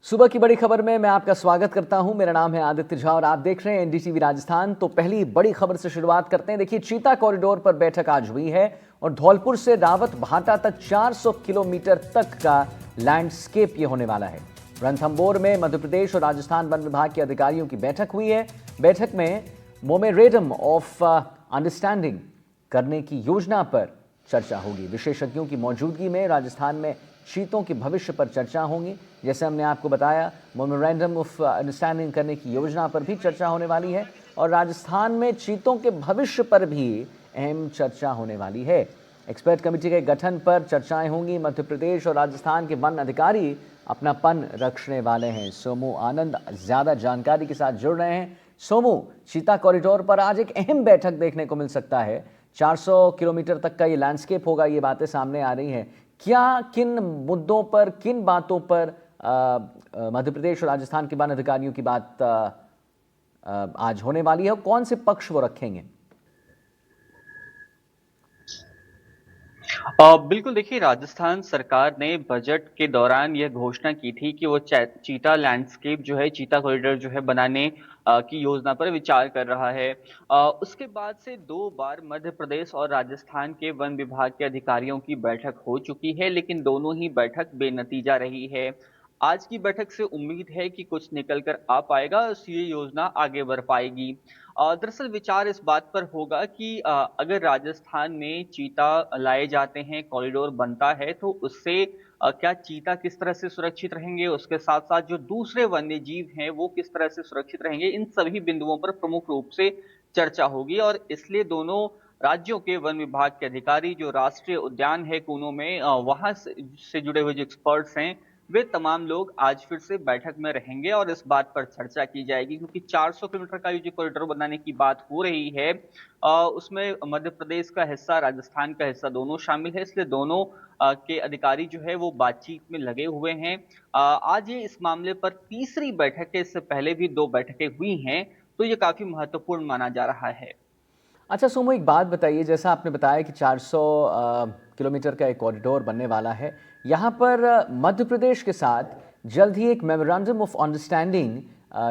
सुबह की बड़ी खबर में मैं आपका स्वागत करता हूं। मेरा नाम है आदित्य झा और आप देख रहे हैं एनडीटीवी राजस्थान। तो पहली बड़ी खबर से शुरुआत करते हैं। देखिए, चीता कॉरिडोर पर बैठक आज हुई है और धौलपुर से रावत भाटा तक 400 किलोमीटर तक का लैंडस्केप ये होने वाला है। रणथंभौर में मध्य प्रदेश और राजस्थान वन विभाग के अधिकारियों की बैठक हुई है। बैठक में मोमेरेंडम ऑफ अंडरस्टैंडिंग करने की योजना पर चर्चा होगी। विशेषज्ञों की मौजूदगी में राजस्थान में चीतों के भविष्य पर चर्चा होगी। जैसे हमने आपको बताया, मेमोरेंडम ऑफ अंडरस्टैंडिंग करने की योजना पर भी चर्चा होने वाली है और राजस्थान में चीतों के भविष्य पर भी अहम चर्चा होने वाली है। एक्सपर्ट कमेटी के गठन पर चर्चाएं होंगी। मध्य प्रदेश और राजस्थान के वन अधिकारी अपना पन रखने वाले हैं। सोमू आनंद ज्यादा जानकारी के साथ जुड़ रहे हैं। सोमू, चीता कॉरिडोर पर आज एक अहम बैठक देखने को मिल सकता है। 400 किलोमीटर तक का ये लैंडस्केप होगा, ये बातें सामने आ रही हैं। क्या, किन मुद्दों पर, किन बातों पर मध्य प्रदेश और राजस्थान के वन अधिकारियों की बात आज होने वाली है और कौन से पक्ष वो रखेंगे? बिल्कुल, देखिए, राजस्थान सरकार ने बजट के दौरान यह घोषणा की थी कि वो चीता लैंडस्केप जो है, चीता कॉरिडोर जो है बनाने की योजना पर विचार कर रहा है। उसके बाद से 2 बार मध्य प्रदेश और राजस्थान के वन विभाग के अधिकारियों की बैठक हो चुकी है, लेकिन दोनों ही बैठक बेनतीजा रही है। आज की बैठक से उम्मीद है कि कुछ निकल कर आ पाएगा और ये योजना आगे बढ़ पाएगी। दरअसल विचार इस बात पर होगा कि अगर राजस्थान में चीता लाए जाते हैं, कॉरिडोर बनता है, तो उससे क्या चीता किस तरह से सुरक्षित रहेंगे, उसके साथ-साथ जो दूसरे वन्य जीव हैं, वो किस तरह से सुरक्षित रहेंगे, इन सभी बिंदुओं पर प्रमुख रूप से चर्चा होगी और इसलिए दोनों राज्यों के वन विभाग के अधिकारी, जो राष्ट्रीय उद्यान है कूनो में, वहाँ से जुड़े हुए जो एक्सपर्ट्स हैं, वे तमाम लोग आज फिर से बैठक में रहेंगे और इस बात पर चर्चा की जाएगी, क्योंकि 400 किलोमीटर का ये जो कॉरिडोर बनाने की बात हो रही है, उसमें मध्य प्रदेश का हिस्सा, राजस्थान का हिस्सा दोनों शामिल है, इसलिए दोनों के अधिकारी जो है वो बातचीत में लगे हुए हैं। आज ये इस मामले पर तीसरी बैठक है, इससे पहले भी 2 बैठकें हुई हैं, तो ये काफी महत्वपूर्ण माना जा रहा है। अच्छा सोमू, एक बात बताइए। जैसा आपने बताया कि 400 किलोमीटर का एक कॉरिडोर बनने वाला है, यहाँ पर मध्य प्रदेश के साथ जल्द ही एक मेमोरेंडम ऑफ अंडरस्टैंडिंग,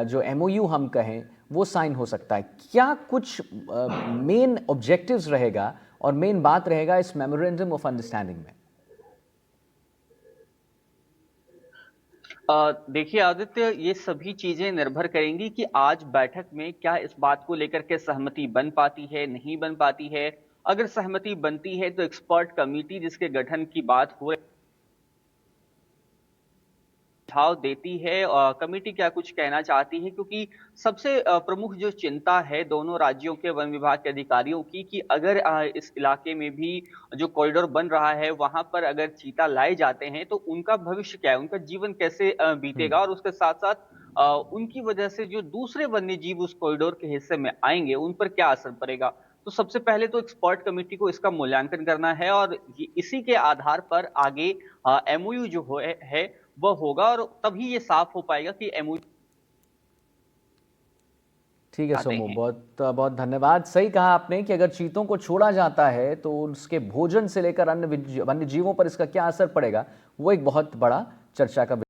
जो एमओयू हम कहें, वो साइन हो सकता है। क्या कुछ मेन ऑब्जेक्टिव्स रहेगा और मेन बात रहेगा इस मेमोरेंडम ऑफ अंडरस्टैंडिंग में? देखिए आदित्य, ये सभी चीजें निर्भर करेंगी कि आज बैठक में क्या इस बात को लेकर के सहमति बन पाती है, नहीं बन पाती है। अगर सहमति बनती है तो एक्सपर्ट कमेटी जिसके गठन की बात हो रही सुझाव देती है, कमेटी क्या कुछ कहना चाहती है, क्योंकि सबसे प्रमुख जो चिंता है दोनों राज्यों के वन विभाग के अधिकारियों की, कि अगर इस इलाके में भी जो कॉरिडोर बन रहा है वहां पर अगर चीता लाए जाते हैं तो उनका भविष्य क्या है, उनका जीवन कैसे बीतेगा और उसके साथ साथ उनकी वजह से जो दूसरे वन्य जीव उस कॉरिडोर के हिस्से में आएंगे उन पर क्या असर पड़ेगा। तो सबसे पहले तो एक्सपर्ट कमेटी को इसका मूल्यांकन करना है और इसी के आधार पर आगे एमओयू जो है वो होगा और तभी ये साफ हो पाएगा कि एमओयू ठीक है चाहते सोमू, हैं। बहुत बहुत धन्यवाद। सही कहा आपने कि अगर चीतों को छोड़ा जाता है तो उसके भोजन से लेकर अन्य वन्य जीवों पर इसका क्या असर पड़ेगा, वो एक बहुत बड़ा चर्चा का